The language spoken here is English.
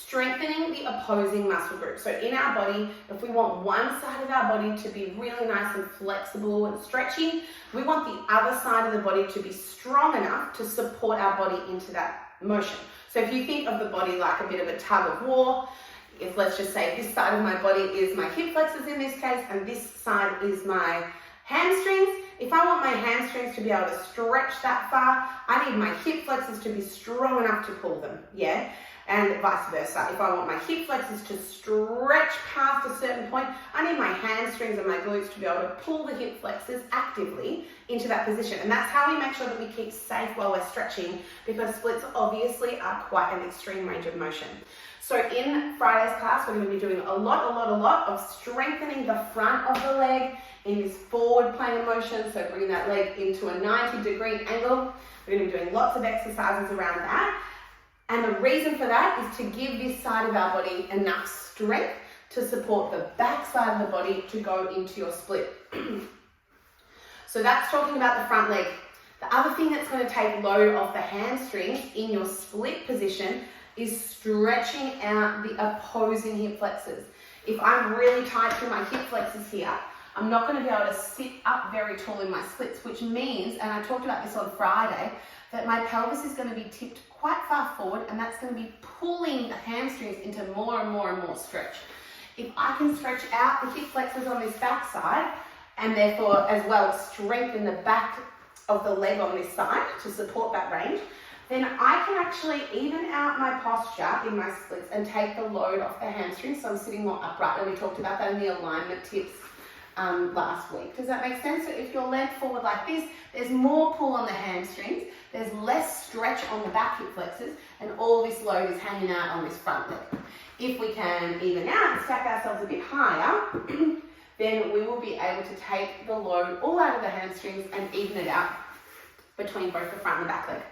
strengthening the opposing muscle group. So in our body, if we want one side of our body to be really nice and flexible and stretchy, we want the other side of the body to be strong enough to support our body into that motion. So if you think of the body like a bit of a tug of war, if let's just say this side of my body is my hip flexors in this case, and this side is my hamstrings. If I want my hamstrings to be able to stretch that far, I need my hip flexors to be strong enough to pull them, yeah? And vice versa. If I want my hip flexors to stretch past a certain point, I need my hamstrings and my glutes to be able to pull the hip flexors actively into that position. And that's how we make sure that we keep safe while we're stretching, because splits obviously are quite an extreme range of motion. So in Friday's class, we're going to be doing a lot of strengthening the front of the leg in this forward plane of motion. So bringing that leg into a 90-degree angle. We're going to be doing lots of exercises around that. And the reason for that is to give this side of our body enough strength to support the back side of the body to go into your split. So that's talking about the front leg. The other thing that's going to take load off the hamstrings in your split position is stretching out the opposing hip flexors. If I'm really tight through my hip flexors here, I'm not going to be able to sit up very tall in my splits, which means, and I talked about this on Friday, that my pelvis is going to be tipped quite far forward, and that's going to be pulling the hamstrings into more and more stretch. If I can stretch out the hip flexors on this back side, and therefore as well strengthen the back of the leg on this side to support that range, then I can actually even out my posture in my splits and take the load off the hamstrings, so I'm sitting more upright, and we talked about that in the alignment tips last week. Does that make sense? So if you're leant forward like this, there's more pull on the hamstrings, there's less stretch on the back hip flexors, and all this load is hanging out on this front leg. If we can even out and stack ourselves a bit higher, then we will be able to take the load all out of the hamstrings and even it out between both the front and the back leg.